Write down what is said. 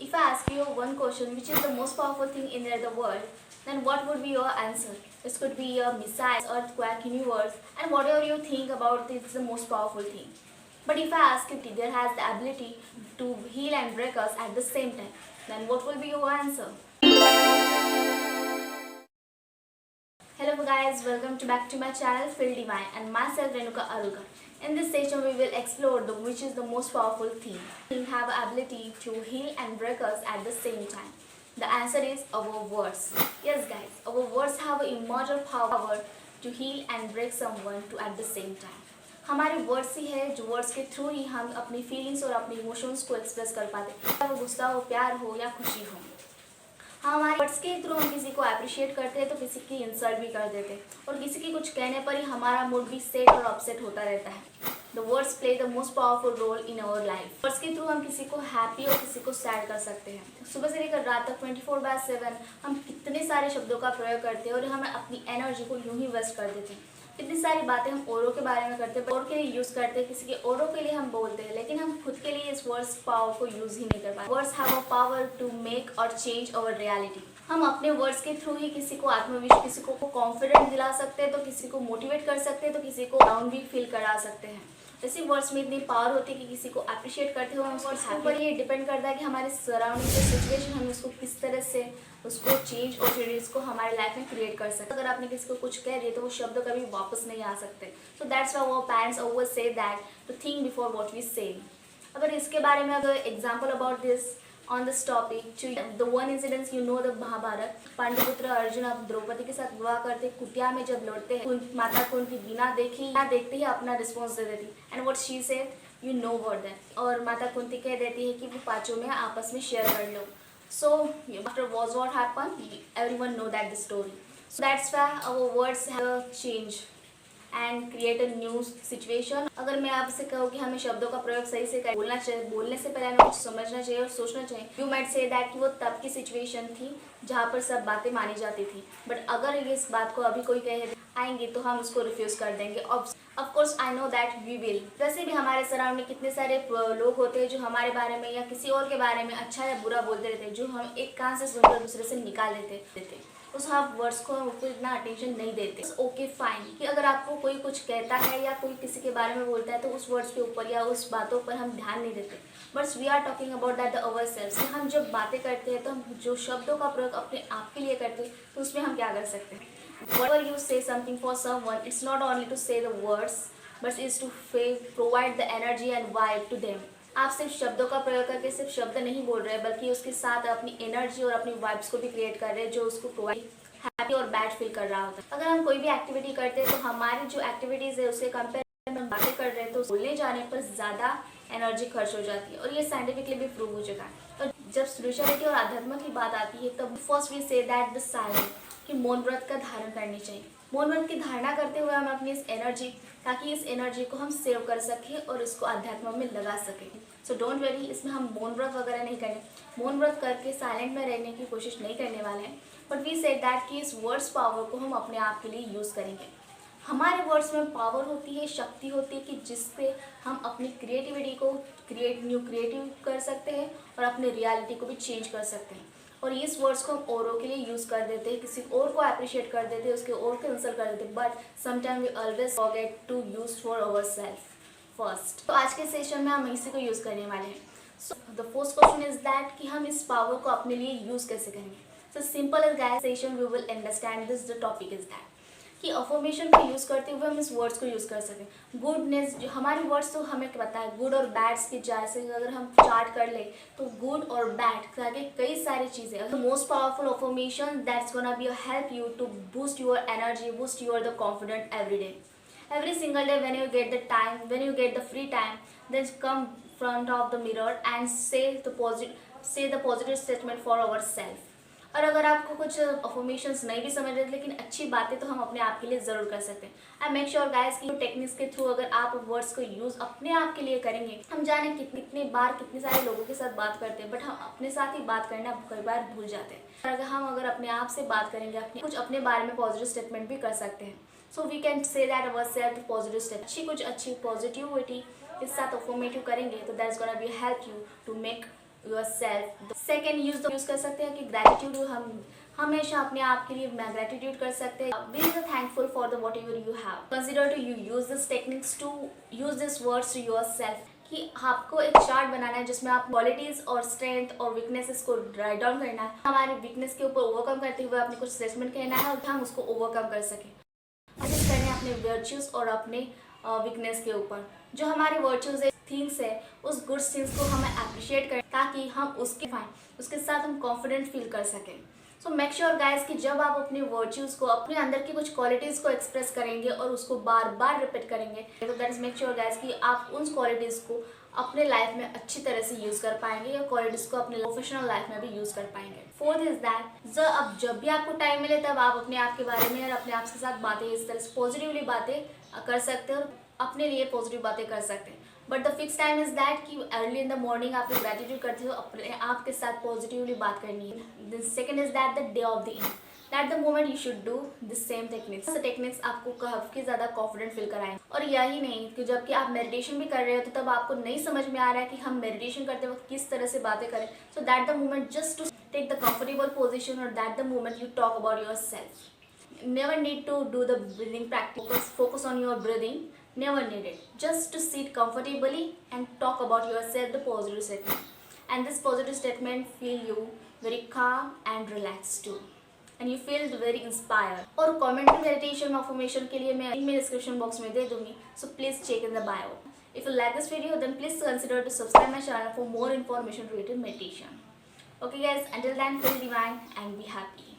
If I ask you one question, which is the most powerful thing in the world, then what would be your answer? This could be a missile, earthquake, universe, and whatever you think about this is the most powerful thing. But if I ask if there has the ability to heal and break us at the same time, then what will be your answer? Hello guys, welcome back to my channel Feel Divine and myself Renuka Aruga. In this session we will explore which is the most powerful thing. We have the ability to heal and break us at the same time. The answer is our words. Yes guys, our words have an immortal power to heal and break someone at the same time. हमारे words ही है जो words के through ही हम अपनी feelings और अपने emotions को express कर पाते हैं, चाहे वो गुस्सा हो, प्यार हो या खुशी हो। हमारे वर्ड्स के थ्रू हम किसी को अप्रिशिएट करते हैं तो किसी की इंसल्ट भी कर देते हैं, और किसी की कुछ कहने पर ही हमारा मूड भी सेट और अपसेट होता रहता है। The words play the most powerful role in our life. Words के थ्रू हम किसी को हैप्पी और किसी को सैड कर सकते हैं। सुबह से लेकर रात तक 24/7 हम कितने सारे शब्दों का प्रयोग करते हैं और हम अपनी एनर्जी को यूं ही वेस्ट कर देते हैं। कितनी सारी बातें हम औरों के बारे में करते हैं, और के लिए यूज़ करते हैं, किसी के औरों के लिए हम बोलते हैं, लेकिन हम खुद के लिए इस वर्ड्स पावर को यूज़ ही नहीं कर पाते। Words have a power to make और चेंज अवर रियलिटी। हम अपने वर्ड्स के थ्रू ही किसी को आत्मविश्वास, किसी को कॉन्फिडेंस दिला सकते हैं, तो किसी को मोटिवेट कर सकते हैं, तो किसी को डाउन भी फील करा सकते हैं। जैसे वर्ड्स में इतनी पावर होती है कि किसी को अप्रिशिएट करते हुए हम वर्ड्स पर ये डिपेंड करता है कि हमारे सराउंडिंग के सिचुएशन हम उसको किस तरह से उसको चेंज और चेंजेस को हमारे लाइफ में क्रिएट कर सकते हैं। अगर आपने किसी को कुछ कह दिया तो वो शब्द कभी वापस नहीं आ सकते। So that's why our parents always say that to think before what we say. अगर इसके बारे में अगर example about this on this topic, to the one incident you know, the Mahabharata, पांडुपुत्र अर्जुन अब द्रौपदी के साथ विवाह करते कुटिया में जब लौटते हैं, माता को उनकी बिना देखते ही अपना रिस्पॉन्स दे देती, and what she said, you know what that, और माता कुंती कह देती है कि वो पांचों में आपस में शेयर कर लो। So after was what happen, everyone know that the story. So that's why our words have change and create a new situation. अगर मैं आपसे कहूँ कि हमें शब्दों का प्रयोग सही से बोलना चाहिए, बोलने से पहले हमें कुछ समझना चाहिए और सोचना चाहिए, यू माइट से दैट कि वो तब की सिचुएशन थी जहाँ पर सब बातें मानी जाती थी, बट अगर इस बात को अभी कोई कहे आएंगे तो हम उसको रिफ्यूज़ कर देंगे। Of course I know that we will. वैसे भी हमारे सराउंडिंग कितने सारे लोग होते हैं जो हमारे बारे में या किसी और के बारे में अच्छा या बुरा बोलते रहते हैं, जो हम एक कान से सुनकर दूसरे से निकाल देते उस आप वर्ड्स को हम उसको इतना अटेंशन नहीं देते। ओके फाइन कि अगर आपको कोई कुछ कहता है या कोई किसी के बारे में बोलता है तो उस वर्ड्स के ऊपर या उस बातों पर हम ध्यान नहीं देते, but we are talking about that our self. हम जब बातें करते हैं तो हम जो शब्दों का प्रयोग अपने आप के लिए करते हैं तो उसमें हम क्या कर सकते हैं। Whenever you say something for someone, it's not only to say the words, but it's to provide the energy and vibe to them. आप सिर्फ शब्दों का प्रयोग करके सिर्फ शब्द नहीं बोल रहे, बल्कि उसके साथ अपनी एनर्जी और अपनी वाइब्स को भी क्रिएट कर रहे हैं, जो उसको प्रोवाइड हैप्पी और बैड फील कर रहा होता है। अगर हम कोई भी एक्टिविटी करते हैं तो हमारी जो एक्टिविटीज़ है उसके कंपेयर में बातें कर रहे हैं तो बोलने जाने पर ज़्यादा एनर्जी खर्च हो जाती है, और ये साइंटिफिकली भी प्रूव हो चुका है। और जब स्पिरिचुअलिटी और अध्यात्म की बात आती है तब first we say that the silent, कि मौन व्रत का धारण करनी चाहिए। मौन व्रत की धारणा करते हुए हम अपनी इस एनर्जी, ताकि इस एनर्जी को हम सेव कर सकें और इसको अध्यात्म में लगा सकें। सो डोंट वरी, इसमें हम मौन व्रत वगैरह नहीं करें, मौन व्रत करके साइलेंट में रहने की कोशिश नहीं करने वाले हैं, बट वी सेड दैट कि इस वर्ड्स पावर को हम अपने आप के लिए यूज़ करेंगे। हमारे वर्ड्स में पावर होती है, शक्ति होती है कि जिससे हम अपनी क्रिएटिविटी को क्रिएटिव कर सकते हैं और अपने रियलिटी को भी चेंज कर सकते हैं। और इस वर्ड्स को हम औरों के लिए यूज़ कर देते हैं, किसी और को अप्रिशिएट कर देते हैं, उसके और को इंसल्ट कर देते हैं, but sometime we always forget to use for our self first. तो आज के सेशन में हम इसी को यूज़ करने वाले हैं। So the first question is that कि हम इस पावर को अपने लिए यूज़ कैसे करेंगे। So simple as guys session we will understand this the topic is that कि अफर्मेशन को यूज़ करते हुए हम इस वर्ड्स को यूज़ कर सकें। गुडनेस, जो हमारे वर्ड्स तो हमें पता है, गुड और बैड्स की जैसे अगर हम चार्ट कर ले तो गुड और बैड आगे कई सारी चीज़ें। Most powerful affirmation that's gonna be help you to boost your energy, boost your the confident every day, every single day when you get the time, when you get the free time, then come front of the mirror and say the positive statement for ourselves. और अगर आपको कुछ affirmations नहीं भी समझ रहे लेकिन अच्छी बातें तो हम अपने आप के लिए ज़रूर कर सकते हैं। आई मेक श्योर गाइस कि टेक्निक्स के थ्रू अगर आप वर्ड्स को यूज़ अपने आप के लिए करेंगे, हम जाने कितनी बार कितने सारे लोगों के साथ बात करते हैं, बट हम अपने साथ ही बात करना कई बार भूल जाते हैं। अगर अपने आप से बात करेंगे, कुछ अपने बारे में पॉजिटिव स्टेटमेंट भी कर सकते हैं। So we can say that our self positive step, अच्छी पॉजिटिविटी के साथ अफर्मेटिव करेंगे तो that's gonna be help you to make yourself. Second use कर सकते हैं कि ग्रैटिट्यूड, हम हमेशा अपने आप के लिए ग्रैटिट्यूड कर सकते हैं। Be thankful for the whatever you have. Consider to you use this techniques to use this words to yourself, कि आपको एक चार्ट बनाना है जिसमें आप क्वालिटीज और स्ट्रेंथ और वीकनेसेस को राइट डाउन करना है। हमारे वीकनेस के ऊपर ओवरकम करते हुए अपने कुछ स्टेटमेंट कहना है और हम उसको ओवरकम कर सकें। फोकस करने अपने वर्च्यूज और अपने वीकनेस के ऊपर। जो हमारे वर्च्यूज थिंग्स है, उस गुड थिंग्स को हमें अप्रिशिएट करें ताकि हम उसके साथ हम कॉन्फिडेंट फील कर सकें। सो मेक श्योर गाइज कि जब आप अपने वर्च्यूज को, अपने अंदर की कुछ क्वालिटीज को एक्सप्रेस करेंगे और उसको बार बार रिपीट करेंगे, तो that is make sure guys कि आप उन क्वालिटीज को अपने लाइफ में अच्छी तरह से यूज कर पाएंगे या क्वालिटीज को अपने प्रोफेशनल लाइफ में भी यूज कर पाएंगे। फोर्थ इज दैट अब जब भी आपको टाइम मिले तब आप अपने आप के बारे में और अपने आप के साथ बातें इस तरह से पॉजिटिवली बातें कर सकते हैं और अपने लिए पॉजिटिव बातें कर सकते हैं। But the fix time is that कि अर्ली इन द मॉर्निंग आप ग्रेटिट्यूड करते हो, अपने आप के साथ पॉजिटिवली बात करनी है। The second is that the day of the end, that the moment you should do this same techniques आपको काफी ज्यादा कॉन्फिडेंट फील कराएंगे। और यही नहीं कि जबकि आप मेडिटेशन भी कर रहे हो तो तब आपको नहीं समझ में आ रहा है कि हम मेडिटेशन करते वक्त किस तरह से बातें करें, so that the moment just to take the comfortable position और that the moment you talk about yourself. Never need to do the breathing practice. Focus on your breathing. Never need it. Just to sit comfortably and talk about yourself, the positive statement. And this positive statement feel you very calm and relaxed too. And you feel very inspired. और commentary meditation affirmation के लिए मैं email description box में दे दूँगी. So please check in the bio. If you like this video, then please consider to subscribe my channel for more information related meditation. Okay guys, until then, feel divine and be happy.